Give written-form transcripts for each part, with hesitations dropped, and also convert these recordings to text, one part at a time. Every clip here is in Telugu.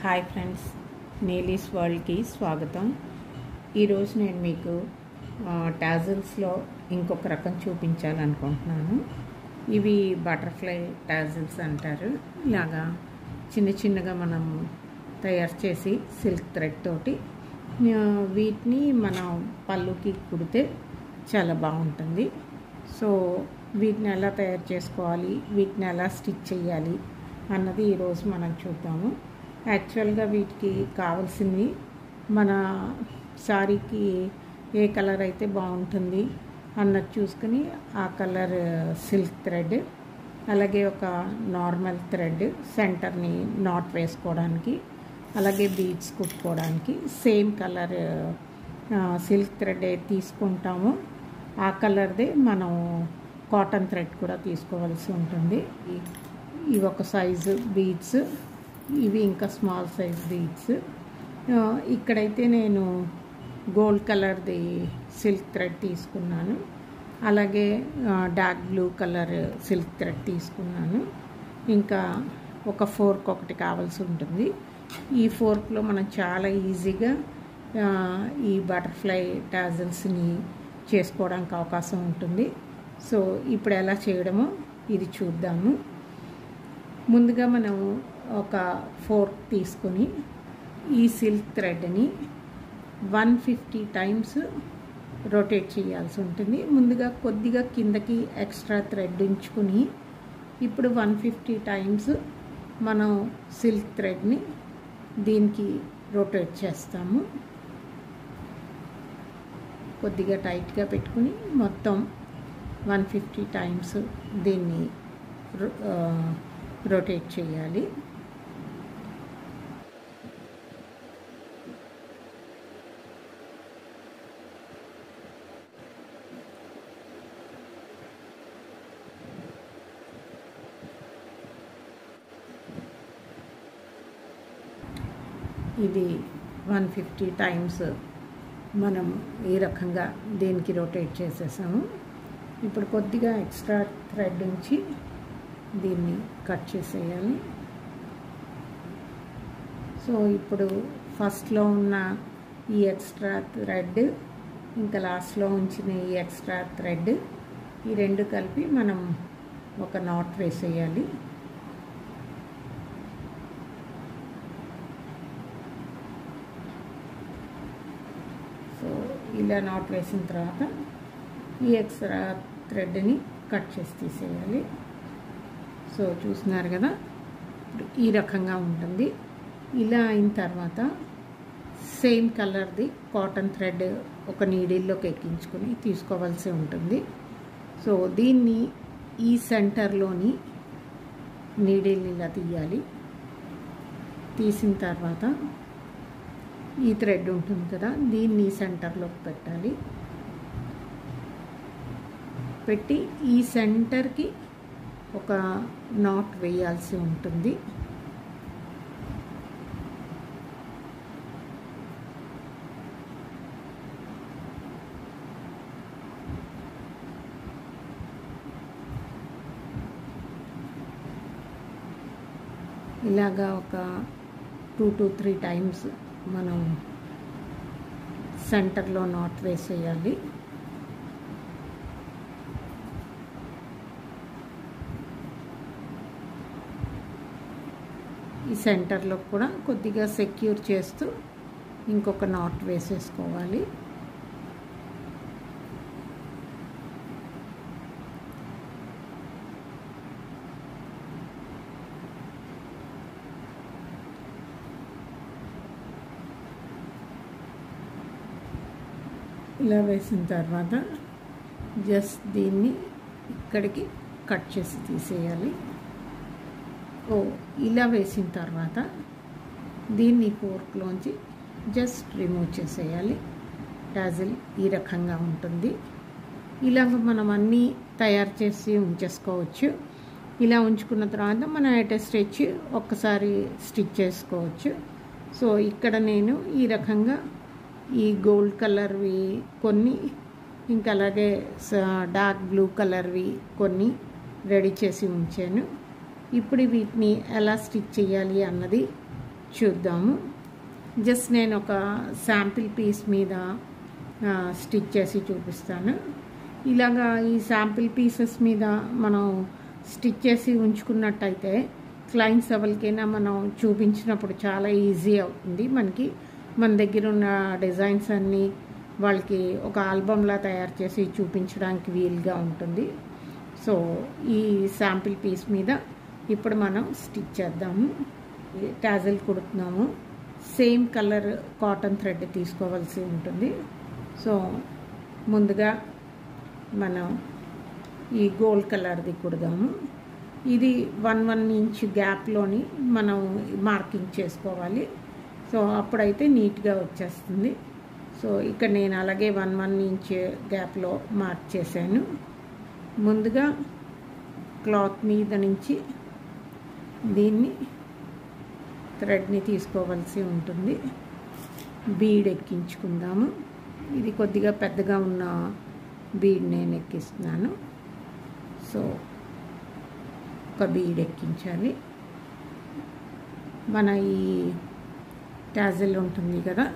హాయ్ ఫ్రెండ్స్, నీలీస్ వరల్డ్కి స్వాగతం. ఈరోజు నేను మీకు టాజిల్స్లో ఇంకొక రకం చూపించాలనుకుంటున్నాను. ఇవి బటర్ఫ్లై టాజిల్స్ అంటారు. ఇలాగా చిన్న చిన్నగా మనం తయారు చేసి సిల్క్ థ్రెడ్ తోటి వీటిని మనం పళ్ళుకి కుడితే చాలా బాగుంటుంది. సో వీటిని ఎలా తయారు చేసుకోవాలి, వీటిని ఎలా స్టిచ్ చేయాలి అన్నది ఈరోజు మనం చూద్దాము. యాక్చువల్గా వీటికి కావాల్సింది మన శారీకి ఏ కలర్ అయితే బాగుంటుంది అన్నది చూసుకుని ఆ కలర్ సిల్క్ థ్రెడ్, అలాగే ఒక నార్మల్ థ్రెడ్ సెంటర్ని నాట్ వేసుకోవడానికి, అలాగే బీడ్స్ కుట్టుకోవడానికి సేమ్ కలర్ సిల్క్ థ్రెడ్ తీసుకుంటాము. ఆ కలర్దే మనం కాటన్ థ్రెడ్ కూడా తీసుకోవాల్సి ఉంటుంది. ఇవి ఒక సైజు బీడ్స్, ఇవి ఇంకా స్మాల్ సైజ్ బీడ్స్. ఇక్కడైతే నేను గోల్డ్ కలర్ది సిల్క్ థ్రెడ్ తీసుకున్నాను, అలాగే dark blue colour silk thread తీసుకున్నాను. ఇంకా ఒక ఫోర్క్ ఒకటి కావాల్సి ఉంటుంది. ఈ ఫోర్క్లో మనం చాలా ఈజీగా ఈ బటర్ఫ్లై టాజిల్స్ని చేసుకోవడానికి అవకాశం ఉంటుంది. సో ఇప్పుడు ఎలా చేయడమో ఇది చూద్దాము. ముందుగా మనం ఒక ఫోర్క్ తీసుకొని ఈ సిల్క్ థ్రెడ్ని 150 టైమ్స్ రొటేట్ చేయాల్సి ఉంటుంది. ముందుగా కొద్దిగా కిందకి ఎక్స్ట్రా థ్రెడ్ ఉంచుకుని ఇప్పుడు 150 టైమ్స్ మనం సిల్క్ థ్రెడ్ని దీనికి రొటేట్ చేస్తాము. కొద్దిగా టైట్గా పెట్టుకుని మొత్తం 150 టైమ్స్ దీన్ని రొటేట్ చేయాలి. ఇది 150 టైమ్స్ మనం ఈ రకంగా దీనికి రొటేట్ చేసేసాము. ఇప్పుడు కొద్దిగా ఎక్స్ట్రా థ్రెడ్ ఉంచి దీన్ని కట్ చేసేయాలి. సో ఇప్పుడు ఫస్ట్లో ఉన్న ఈ ఎక్స్ట్రా థ్రెడ్, ఇంకా లాస్ట్లో ఉంచిన ఈ ఎక్స్ట్రా థ్రెడ్, ఈ రెండు కలిపి మనం ఒక నాట్ వేసేయాలి. సో ఇలా నాట్ వేసిన తర్వాత ఈ ఎక్స్ట్రా థ్రెడ్ని కట్ చేసి తీసేయాలి. సో చూస్తున్నారు కదా, ఈ రకంగా ఉంటుంది. ఇలా అయిన తర్వాత సేమ్ కలర్ది కాటన్ థ్రెడ్ ఒక నీడిల్లోకి ఎక్కించుకొని తీసుకోవాల్సి ఉంటుంది. సో దీన్ని ఈ సెంటర్లోని నీడిల్ ఇలా తీయాలి. తీసిన తర్వాత ఈ థ్రెడ్ ఉంటుంది కదా, దీన్ని సెంటర్లోకి పెట్టాలి. పెట్టి ఈ సెంటర్కి ఒక నాట్ వేయాల్సి ఉంటుంది. ఇలాగా ఒక 2 to 3 టైమ్స్ మనం సెంటర్లో నాట్ వేసేయాలి. ఈ సెంటర్లో కూడా కొద్దిగా సెక్యూర్ చేస్తూ ఇంకొక నాట్ వేసేసుకోవాలి. ఇలా వేసిన తర్వాత జస్ట్ దీన్ని ఇక్కడికి కట్ చేసి తీసేయాలి. ఇలా వేసిన తర్వాత దీన్ని ఫోర్క్లోంచి జస్ట్ రిమూవ్ చేసేయాలి. టాజిల్ ఈ రకంగా ఉంటుంది. ఇలాగ మనం అన్నీ తయారు చేసి ఉంచేసుకోవచ్చు. ఇలా ఉంచుకున్న తర్వాత మనం ఎట్ స్టిచ్ ఒక్కసారి స్టిచ్ చేసుకోవచ్చు. సో ఇక్కడ నేను ఈ రకంగా ఈ గోల్డ్ కలర్వి కొన్ని, ఇంకా అలాగే డార్క్ బ్లూ కలర్వి కొన్ని రెడీ చేసి ఉంచాను. ఇప్పుడు వీటిని ఎలా స్టిచ్ చేయాలి అన్నది చూద్దాము. జస్ట్ నేను ఒక శాంపిల్ పీస్ మీద స్టిచ్ చేసి చూపిస్తాను. ఇలాగా ఈ శాంపిల్ పీసెస్ మీద మనం స్టిచ్ చేసి ఉంచుకున్నట్టయితే క్లయింట్స్ ఎవరికైనా మనం చూపించినప్పుడు చాలా ఈజీ అవుతుంది. మనకి మన దగ్గర ఉన్న డిజైన్స్ అన్నీ వాళ్ళకి ఒక ఆల్బమ్లా తయారు చేసి చూపించడానికి వీలుగా ఉంటుంది. సో ఈ శాంపిల్ పీస్ మీద ఇప్పుడు మనం స్టిచ్ చేద్దాము. టాజిల్ కుడుతున్నాము. సేమ్ కలర్ కాటన్ థ్రెడ్ తీసుకోవాల్సి ఉంటుంది. సో ముందుగా మనం ఈ గోల్డ్ కలర్ది కుడదాము. ఇది 1 ఇంచ్ గ్యాప్లోని మనం మార్కింగ్ చేసుకోవాలి. సో అప్పుడైతే నీట్గా వచ్చేస్తుంది. సో ఇక్కడ నేను అలాగే 1 ఇంచ్ గ్యాప్లో మార్క్ చేశాను. ముందుగా క్లాత్ మీద నుంచి దీన్ని థ్రెడ్ని తీసుకోవాల్సి ఉంటుంది. బీడ్ ఎక్కించుకుందాము. ఇది కొద్దిగా పెద్దగా ఉన్న బీడ్ నేను ఎక్కిస్తున్నాను. సో ఒక బీడ్ ఎక్కించాలి. మన ఈ టాజిల్ ఉంటుంది కదా,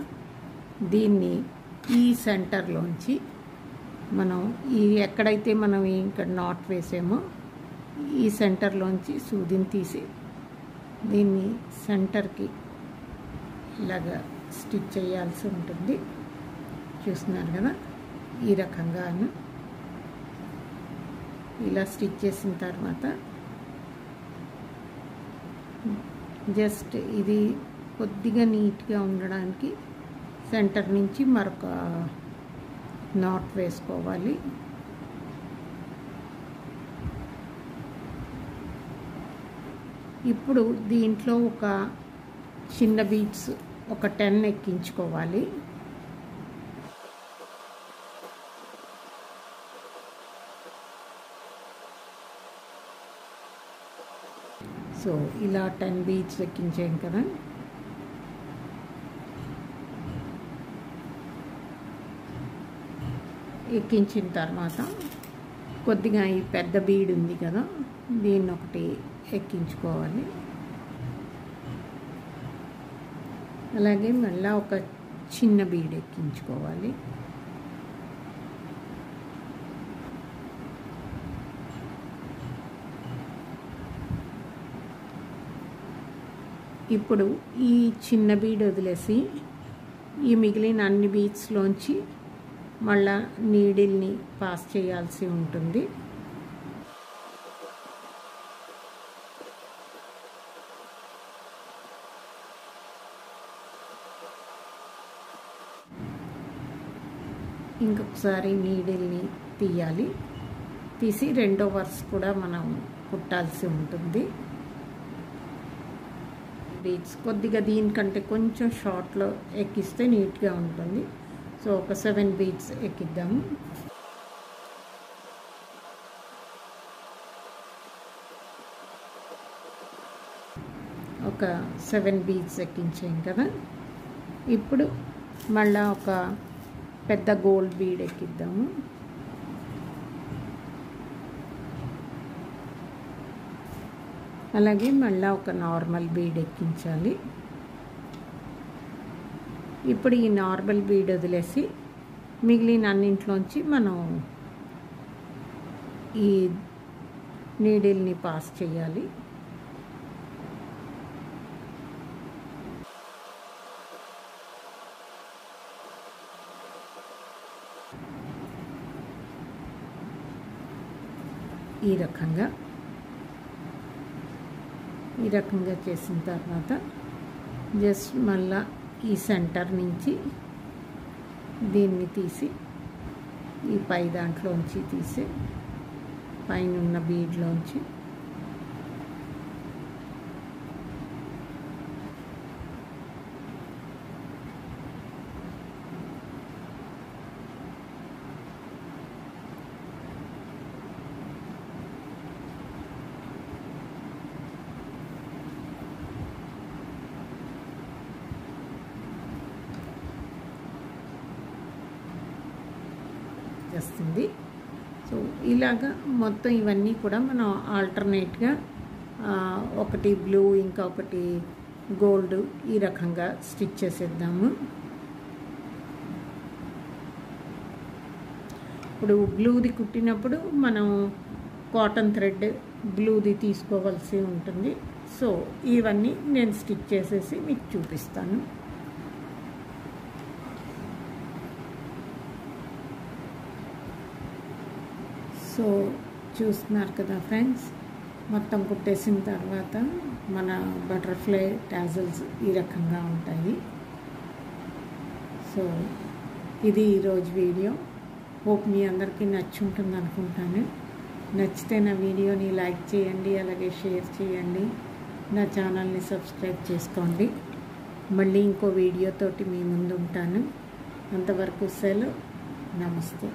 దీన్ని ఈ సెంటర్లోంచి మనం ఈ ఎక్కడైతే మనం ఇక్కడ నాట్ వేసామో ఈ సెంటర్లోంచి సూదిని తీసి దీన్ని సెంటర్కి ఇలాగా స్టిచ్ చేయాల్సి ఉంటుంది. చూస్తున్నారు కదా, ఈ రకంగాను ఇలా స్టిచ్ చేసిన తర్వాత జస్ట్ ఇది కొద్దిగా నీట్గా ఉండడానికి సెంటర్ నుంచి మరొక నాట్ వేసుకోవాలి. ఇప్పుడు దీంట్లో ఒక చిన్న బీడ్స్ ఒక 10 ఎక్కించుకోవాలి. సో ఇలా 10 బీడ్స్ ఎక్కించాం కదా. ఎక్కించిన తర్వాత కొద్దిగా ఈ పెద్ద బీడ్ ఉంది కదా, దీన్ని ఒకటి ఎక్కించుకోవాలి. అలాగే మళ్ళీ ఒక చిన్న బీడ్ ఎక్కించుకోవాలి. ఇప్పుడు ఈ చిన్న బీడ్ వదిలేసి ఈ మిగిలిన అన్ని బీడ్స్లోంచి మళ్ళా నీడిల్ని పాస్ చేయాల్సి ఉంటుంది. ఇంకొకసారి నీడిల్ని తీయాలి. తీసి రెండో వర్స్ కూడా మనం కుట్టాల్సి ఉంటుంది. బీడ్స్ కొద్దిగా దీనికంటే కొంచెం షార్ట్లో ఎక్కిస్తే నీట్గా ఉంటుంది. సో ఒక 7 బీడ్స్ ఎక్కిద్దాము. ఒక 7 బీడ్స్ ఎక్కించాం కదా. ఇప్పుడు మళ్ళీ ఒక పెద్ద గోల్డ్ బీడ్ ఎక్కిద్దాము. అలాగే మళ్ళీ ఒక నార్మల్ బీడ్ ఎక్కించాలి. ఇప్పుడు ఈ నార్మల్ బీడ్ వదిలేసి మిగిలిన అన్నింట్లోంచి మనం ఈ నీడిల్ని పాస్ చేయాలి. ఈ రకంగా చేసిన తర్వాత జస్ట్ మళ్ళా ఈ సెంటర్ నుంచి దీన్ని తీసి ఈ పై దాంట్లోంచి తీసి పైన ఉన్న బీడ్లోంచి వస్తుంది. సో ఇలాగా మొత్తం ఇవన్నీ కూడా మనం ఆల్టర్నేట్గా ఒకటి బ్లూ ఇంకొకటి గోల్డ్ ఈ రకంగా స్టిచ్ చేసేద్దాము. ఇప్పుడు బ్లూది కుట్టినప్పుడు మనం కాటన్ థ్రెడ్ బ్లూది తీసుకోవాల్సి ఉంటుంది. సో ఇవన్నీ నేను స్టిచ్ చేసేసి మీకు చూపిస్తాను. సో చూస్తున్నారు కదా ఫ్రెండ్స్, మొత్తం కుట్టేసిన తర్వాత మన బటర్ఫ్లై టాజల్స్ ఈ రకంగా ఉంటాయి. సో ఇది ఈరోజు వీడియో. హోప్ మీ అందరికీ నచ్చుంటుంది అనుకుంటాను. నచ్చితే నా వీడియోని లైక్ చేయండి, అలాగే షేర్ చేయండి, నా ఛానల్ని సబ్స్క్రైబ్ చేసుకోండి. మళ్ళీ ఇంకో వీడియోతోటి మీ ముందు ఉంటాను. అంతవరకు సెలవు. నమస్తే.